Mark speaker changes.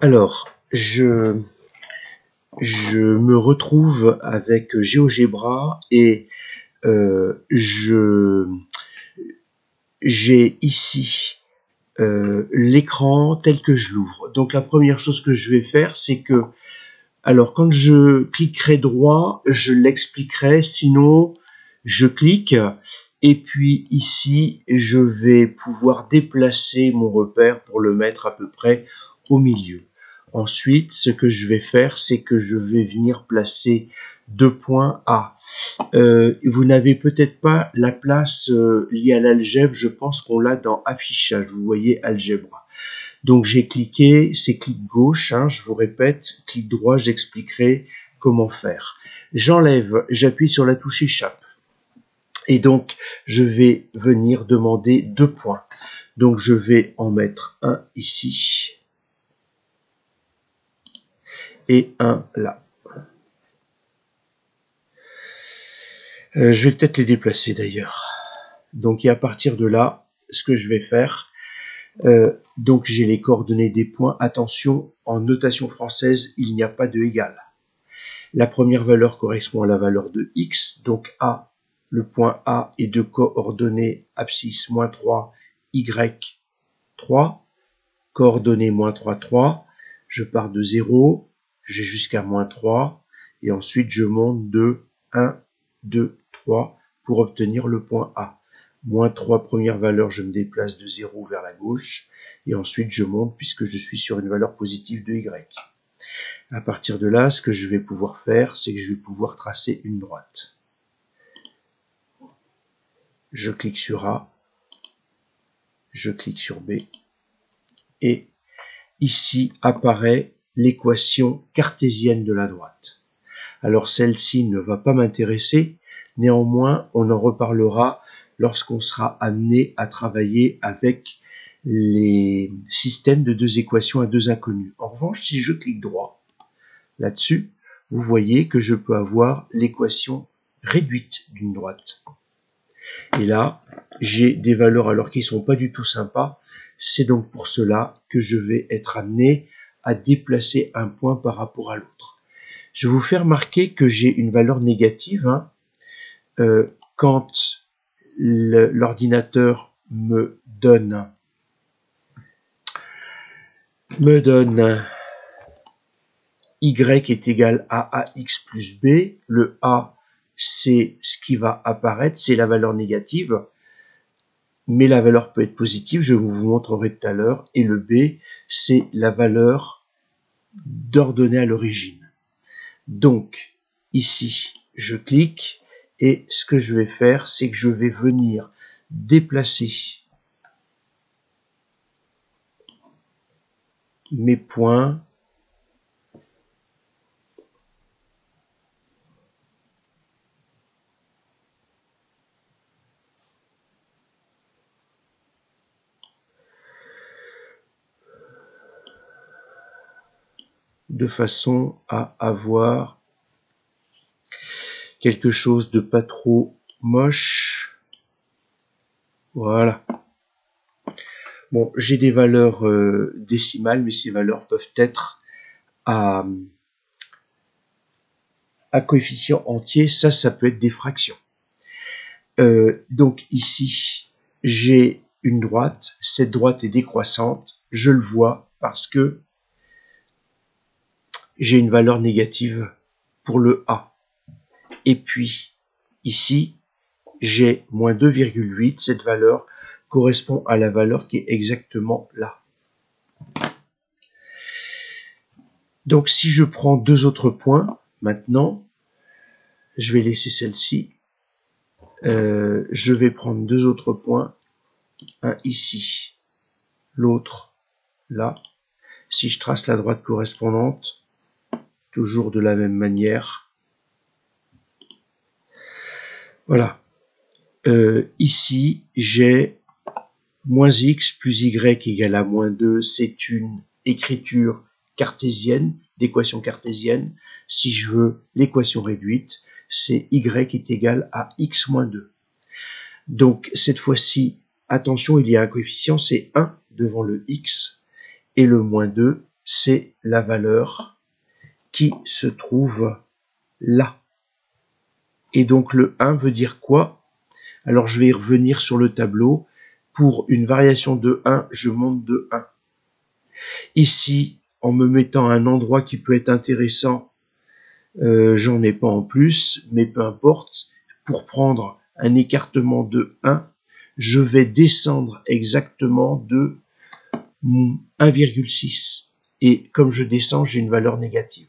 Speaker 1: Alors, je me retrouve avec GeoGebra et j'ai ici l'écran tel que je l'ouvre. Donc la première chose que je vais faire, c'est que, alors quand je cliquerai droit, je l'expliquerai, sinon je clique, et puis ici, je vais pouvoir déplacer mon repère pour le mettre à peu près au milieu. Ensuite, ce que je vais faire, c'est que je vais venir placer deux points A. Vous n'avez peut-être pas la place liée à l'algèbre, je pense qu'on l'a dans affichage, vous voyez algèbre. Donc j'ai cliqué, c'est clic gauche, hein, je vous répète, clic droit, j'expliquerai comment faire. J'enlève, j'appuie sur la touche échappe. Et donc, je vais venir demander deux points. Donc, je vais en mettre un ici et un là. Je vais peut-être les déplacer d'ailleurs. Donc, et à partir de là, ce que je vais faire, donc j'ai les coordonnées des points. Attention, en notation française, il n'y a pas de égal. La première valeur correspond à la valeur de x, donc A. Le point A est de coordonnées abscisse moins 3, Y 3, coordonnées moins 3, 3. Je pars de 0, j'ai jusqu'à moins 3, et ensuite je monte de 1, 2, 3 pour obtenir le point A. Moins 3, première valeur, je me déplace de 0 vers la gauche, et ensuite je monte puisque je suis sur une valeur positive de Y. À partir de là, ce que je vais pouvoir faire, c'est que je vais pouvoir tracer une droite. Je clique sur A, je clique sur B, et ici apparaît l'équation cartésienne de la droite. Alors celle-ci ne va pas m'intéresser, néanmoins on en reparlera lorsqu'on sera amené à travailler avec les systèmes de deux équations à deux inconnues. En revanche, si je clique droit là-dessus, vous voyez que je peux avoir l'équation réduite d'une droite. Et là, j'ai des valeurs alors qui ne sont pas du tout sympas. C'est donc pour cela que je vais être amené à déplacer un point par rapport à l'autre. Je vais vous faire remarquer que j'ai une valeur négative quand l'ordinateur me donne y est égal à ax plus b. Le a, c'est ce qui va apparaître, c'est la valeur négative. Mais la valeur peut être positive, je vous montrerai tout à l'heure, et le B, c'est la valeur d'ordonnée à l'origine. Donc, ici, je clique, et ce que je vais faire, c'est que je vais venir déplacer mes points de façon à avoir quelque chose de pas trop moche. Voilà. Bon, j'ai des valeurs décimales, mais ces valeurs peuvent être à coefficient entier, ça peut être des fractions. Donc ici, j'ai une droite, cette droite est décroissante, je le vois parce que j'ai une valeur négative pour le A. Et puis, ici, j'ai moins 2,8, cette valeur correspond à la valeur qui est exactement là. Donc si je prends deux autres points, maintenant, je vais laisser celle-ci, je vais prendre deux autres points, un ici, l'autre là. Si je trace la droite correspondante, toujours de la même manière, voilà. Ici, j'ai moins x plus y égale à moins 2, c'est une écriture cartésienne, d'équation cartésienne. Si je veux l'équation réduite, c'est y est égal à x moins 2. Donc, cette fois-ci, attention, il y a un coefficient, c'est 1 devant le x, et le moins 2, c'est la valeur qui se trouve là. Et donc le 1 veut dire quoi? Alors je vais y revenir sur le tableau. Pour une variation de 1, je monte de 1. Ici, en me mettant à un endroit qui peut être intéressant, j'en ai pas en plus, mais peu importe. Pour prendre un écartement de 1, je vais descendre exactement de 1,6. Et comme je descends, j'ai une valeur négative.